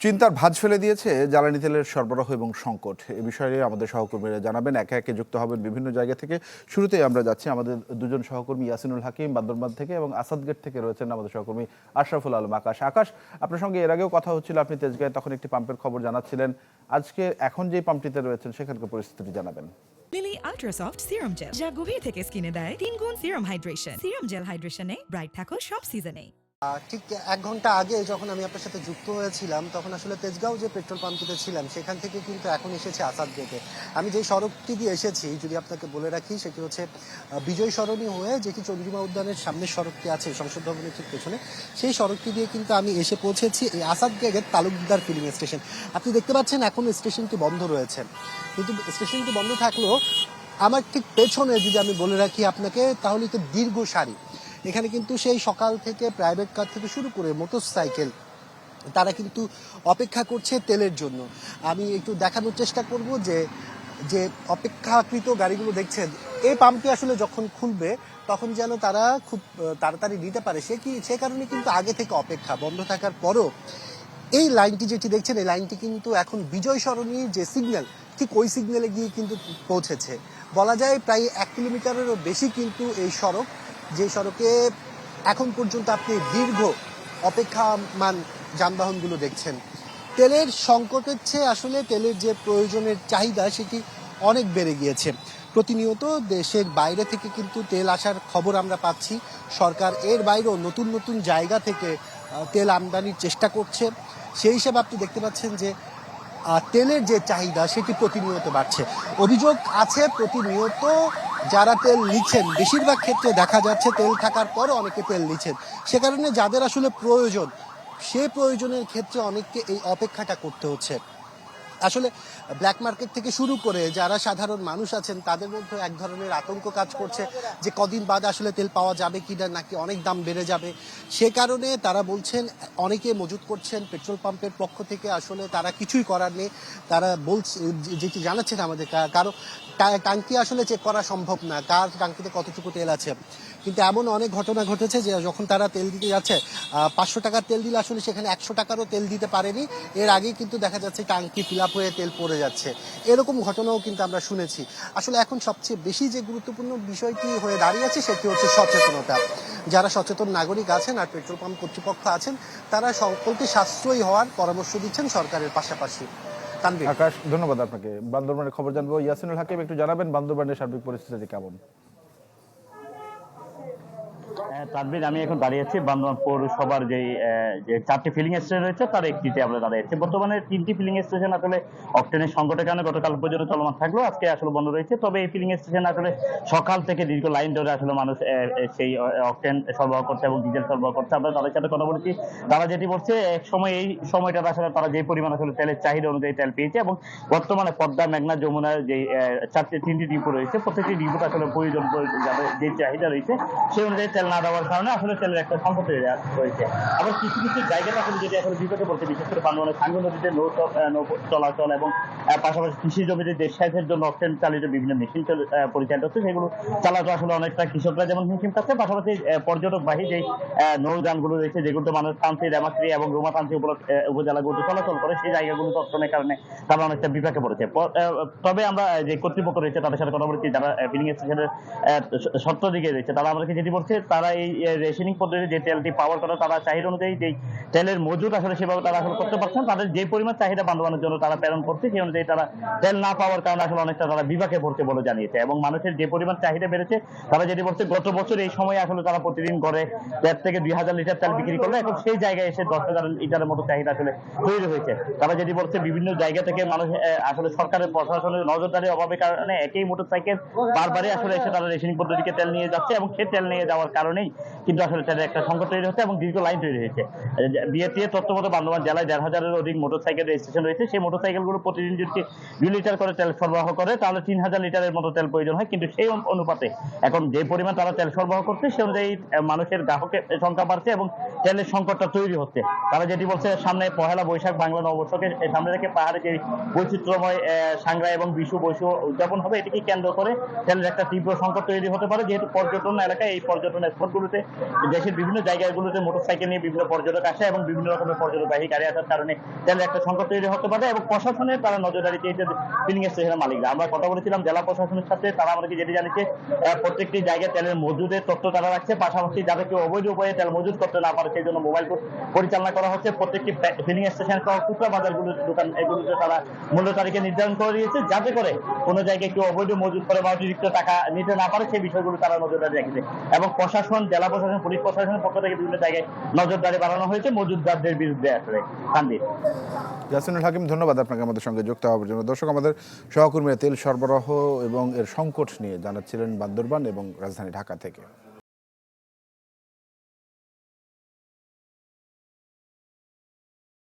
চিন্তার ভাঁজ ফেলে দিয়েছে জ্বালানি তেলের সরবরাহ এবং সংকট। এ বিষয়ে আমাদের সহকর্মীরা জানাবেন, একে একে যুক্ত হবেন বিভিন্ন জায়গা থেকে। শুরুতেই আমরা যাচ্ছি আমাদের দুজন সহকর্মী ইয়াসিনুল হাকিম বান্দরবান থেকে এবং আসাদগেট থেকে রয়েছেন আমাদের সহকর্মী আশরাফুল আলম আকাশ। আকাশ, আপনার সঙ্গে এর আগেও কথা হচ্ছিল, আপনি তেজগাঁয়ে তখন একটি পাম্পের খবর জানাচ্ছিলেন। আজকে এখন যে পাম্পটিতে রয়েছেন সেখানকার পরিস্থিতি জানাবেন। লিলি আল্ট্রাসফট সিরাম জেল, যা গভীর থেকে স্কিনে দেয় 3 গুণ সিরাম হাইড্রেশন। সিরাম জেল হাইড্রেশনে ব্রাইট থাকো সব সিজনে। ঠিক 1 ঘন্টা আগে যখন আমি আপনার সাথে যুক্ত হয়েছিলাম তখন আসলে তেজগাঁও যে পেট্রোল পাম্পটিতে ছিলাম সেখান থেকে কিন্তু এখন এসেছে আসাদগেটে। আমি যেই সড়কটি দিয়ে এসেছি যদি আপনাকে বলে রাখি সেটি হচ্ছে বিজয় সরণি হয়ে যেটি চন্দ্রিমা উদ্যানের সামনের সড়কটি আছে সংসদ ভবনের ঠিক পেছনে, সেই সড়কটি দিয়ে কিন্তু আমি এসে পৌঁছেছি এই আসাদগেটের তালুকদার ফিলিং স্টেশন। আপনি দেখতে পাচ্ছেন এখন স্টেশনটি বন্ধ রয়েছে, কিন্তু স্টেশনটি বন্ধ থাকলেও আমার ঠিক পেছনে যদি আমি বলে রাখি আপনাকে তাহলে তো দীর্ঘ সারি। এখানে কিন্তু সেই সকাল থেকে প্রাইভেট কার থেকে শুরু করে মোটরসাইকেল তারা কিন্তু অপেক্ষা করছে তেলের জন্য। আমি একটু দেখানোর চেষ্টা করব যে যে অপেক্ষাকৃত গাড়িগুলো দেখছেন, এই পাম্পটি আসলে যখন খুলবে তখন যেন তারা খুব তাড়াতাড়ি নিতে পারে সে কারণে কিন্তু আগে থেকে অপেক্ষা। বন্ধ থাকার পরও এই লাইনটি যেটি দেখছেন এই লাইনটি কিন্তু এখন বিজয় সরণির যে সিগন্যাল ঠিক ওই সিগন্যালে গিয়ে কিন্তু পৌঁছেছে। বলা যায় প্রায় 1 কিলোমিটারেরও বেশি কিন্তু এই সড়ক, যে সড়কে এখন পর্যন্ত আপনি দীর্ঘ অপেক্ষামান যানবাহনগুলো দেখছেন। তেলের সংকটের চেয়ে আসলে তেলের যে প্রয়োজনের চাহিদা সেটি অনেক বেড়ে গিয়েছে। প্রতিনিয়ত দেশের বাইরে থেকে কিন্তু তেল আসার খবর আমরা পাচ্ছি। সরকার এর বাইরেও নতুন নতুন জায়গা থেকে তেল আমদানির চেষ্টা করছে। সেই হিসাবে আপনি দেখতে পাচ্ছেন যে তেলের যে চাহিদা সেটি প্রতিনিয়ত বাড়ছে। অভিযোগ আছে প্রতিনিয়ত যারা তেল নিচ্ছেন বেশিরভাগ ক্ষেত্রে দেখা যাচ্ছে তেল থাকার পরও অনেকে তেল নিচ্ছেন, সে কারণে যাদের আসলে প্রয়োজন সে প্রয়োজনের ক্ষেত্রে অনেককে এই অপেক্ষাটা করতে হচ্ছে। আসলে ব্ল্যাক মার্কেট থেকে শুরু করে যারা সাধারণ মানুষ আছেন তাদের মধ্যে এক ধরনের আতঙ্ক কাজ করছে যে কদিন বাদ আসলে তেল পাওয়া যাবে কিনা, নাকি অনেক দাম বেড়ে যাবে। সে কারণে তারা বলছেন, অনেকে মজুত করছেন পেট্রোল পাম্পের পক্ষ থেকে আসলে তারা কিছুই করার নেই। তারা বলছে যেটি জানাচ্ছেন আমাদের কারো ট্যাঙ্কি আসলে চেক করা সম্ভব না কার ট্যাঙ্কিতে কতটুকু তেল আছে। কিন্তু এমন অনেক ঘটনা ঘটেছে যে যখন তারা তেল দিতে যাচ্ছে 500 টাকার তেল দিলে আসলে সেখানে 100 টাকারও তেল দিতে পারেনি, এর আগেই কিন্তু দেখা যাচ্ছে ট্যাঙ্কি ফিল আপ হয়ে তেল পড়ে যাচ্ছে। এরকম ঘটনাও কিন্তু আমরা শুনেছি। আসলে এখন সবচেয়ে বেশি যে গুরুত্বপূর্ণ বিষয়টি হয়ে দাঁড়িয়েছে সেটি হচ্ছে সচেতনতা। যারা সচেতন নাগরিক আছেন আর পেট্রোল পাম্প কর্তৃপক্ষ আছেন তারা সকলকে সাশ্রয়ী হওয়ার পরামর্শ দিচ্ছেন সরকারের পাশাপাশি। আকাশ, ধন্যবাদ আপনাকে। বান্দরবানের খবর জানবো। ইয়াসিনুল হাকিম, একটু জানাবেন বান্দরবানের সার্বিক পরিস্থিতি কেমন? তানভীর, আমি এখন দাঁড়িয়ে আছি বান্দরবান পৌরসভার যে 4টি ফিলিং স্টেশন রয়েছে তার একটিতে আমরা দাঁড়িয়ে আছি। বর্তমানে 3টি ফিলিং স্টেশন আসলে অকটেনের সংকটের কারণে গতকাল পর্যন্ত চলমান থাকলো, আজকে আসলে বন্ধ রয়েছে। তবে এই ফিলিং স্টেশন আসলে সকাল থেকে দীর্ঘ লাইন ধরে আসলে মানুষ সেই অকটেন সরবরাহ করছে এবং ডিজেল সরবরাহ করছে। আমরা তাদের সাথে কথা বলেছি, তারা যেটি বলছে এক সময় এই সময়টা আসলে তারা যে পরিমাণ আসলে তেলের চাহিদা অনুযায়ী তেল পেয়েছে এবং বর্তমানে পদ্মা, মেঘনা, যমুনার যে 3টি ডিপো রয়েছে প্রত্যেকটি ডিপোতে আসলে প্রয়োজন যে চাহিদা রয়েছে সেই অনুযায়ী তেল না দেওয়ার কারণে আসলে তেলের একটা সংকট রয়েছে। আবার কিছু কিছু জায়গাটা আসলে যেটা এখন বিপদে পড়ছে, বিশেষ করে বান্দরবানের সাঙ্গু নদীতে নৌ চলাচল এবং পাশাপাশি কৃষি জমিতে যে সেচের জন্য অকটেন চালিত বিভিন্ন মেশিন পরিচালিত হচ্ছে সেগুলো চালাতে আসলে অনেকটা কৃষকরা যেমন হিমশিম পাচ্ছে, পাশাপাশি পর্যটকবাহী যে নৌযানগুলো রয়েছে যেগুলো মানুষ তান্ত্রিক, রেমাক্রি এবং রোমাতান্ত্রিক উপজেলাগুলো চলাচল করে সেই জায়গাগুলো অর্থনের কারণে তারা অনেকটা বিপাকে পড়েছে। তবে আমরা যে কর্তৃপক্ষ রয়েছে তাদের সাথে কথা বলেছি, যারা ফিলিং স্টেশনের সত্য দিকে রয়েছে তারা আমাদেরকে যেটি বলছে, তারা এই রেশনিং পদ্ধতিতে যে তেলটি পাওয়ার কথা তারা চাহিদা অনুযায়ী যে তেলের মজুদ আসলে সেভাবে তারা আসলে করতে পারছেন। তাদের যে পরিমাণ চাহিদা বান্দরবানের জন্য তারা প্রেরণ করছে সেই অনুযায়ী তারা তেল না পাওয়ার কারণে আসলে অনেকটা তারা বিপাকে পড়ছে বলে জানিয়েছে। এবং মানুষের যে পরিমাণ চাহিদা বেড়েছে তারা যেটি বলছে, গত বছর এই সময় আসলে তারা প্রতিদিন করে 1,500 থেকে 2,000 লিটার তেল বিক্রি করলে এখন সেই জায়গায় এসে 10,000 লিটারের মতো চাহিদা আসলে তৈরি হয়েছে। তারা যেটি বলছে, বিভিন্ন জায়গা থেকে মানুষ আসলে সরকারের প্রশাসনের নজরদারির অভাবের কারণে একই মোটরসাইকেল বারবারই আসলে এসে তারা রেশনিং পদ্ধতিকে তেল নিয়ে যাচ্ছে এবং সেই তেল নিয়ে যাওয়ার কারণেই কিন্তু আসলে তেলের একটা সংকট তৈরি হচ্ছে এবং দীর্ঘ লাইন তৈরি হয়েছে। বিএপিএ তথ্য মতো বান্দরবান জেলায় 1,500-এর অধিক মোটরসাইকেল রেজিস্ট্রেশন রয়েছে। সেই মোটরসাইকেলগুলো প্রতিদিন যদি 2 লিটার করে তেল সরবরাহ করে তাহলে 3,000 লিটারের মতো তেল প্রয়োজন হয়, কিন্তু সেই অনুপাতে এখন যে পরিমাণ তারা তেল সরবরাহ করছে সে অনুযায়ী মানুষের গ্রাহকের সংখ্যা বাড়ছে এবং তেলের সংকটটা তৈরি হচ্ছে। তারা যেটি বলছে, সামনে পহেলা বৈশাখ বাংলা নববর্ষকে সামনে রেখে পাহাড়ে যে বৈচিত্র্যময় সাংগ্রা এবং বিশু উদযাপন হবে, এটিকে কেন্দ্র করে তেলের একটা তীব্র সংকট তৈরি হতে পারে, যেহেতু পর্যটন এলাকায় এই পর্যটন স্পট রুটগুলোতে দেশের বিভিন্ন জায়গাগুলোতে মোটরসাইকেল নিয়ে বিভিন্ন পর্যটক আসে এবং বিভিন্ন রকমের পর্যটকবাহী গাড়ি আসার কারণে তেলের একটা সংকট তৈরি হতে পারে এবং প্রশাসনের তারা নজরদারি চেয়েছে ফিলিং স্টেশনের মালিকরা। আমরা কথা বলেছিলাম জেলা প্রশাসনের সাথে, তারা আমাদেরকে যেটি জানিয়েছে প্রত্যেকটি জায়গায় তেলের মজুদের তথ্য তারা রাখছে, পাশাপাশি যাতে কেউ অবৈধ উপায়ে তেল মজুদ করতে না পারে সেই জন্য মোবাইল কোর্ট পরিচালনা করা হচ্ছে। প্রত্যেকটি ফিলিং স্টেশন সহ খুচরা বাজারগুলোর দোকান এগুলোতে তারা মূল্য তালিকা নির্ধারণ করে দিয়েছে, যাতে করে কোনো জায়গায় কেউ অবৈধ মজুদ করে বা অতিরিক্ত টাকা নিতে না পারে সেই বিষয়গুলো তারা নজরদারি রেখেছে। এবং প্রশাসন, জেলা প্রশাসন, পুলিশ প্রশাসনের পক্ষ থেকে বিভিন্ন জায়গায় নজরদারি বাড়ানো হয়েছে মজুদদারদের বিরুদ্ধে। আসলে তানভীর। ইয়াসিনুল হাকিম, ধন্যবাদ আপনাকে আমাদের সঙ্গে যুক্ত হওয়ার জন্য। দর্শক, আমাদের সহকর্মীরা তেল সরবরাহ এবং এর সংকট নিয়ে জানাচ্ছিলেন বান্দরবান এবং রাজধানী ঢাকা থেকে।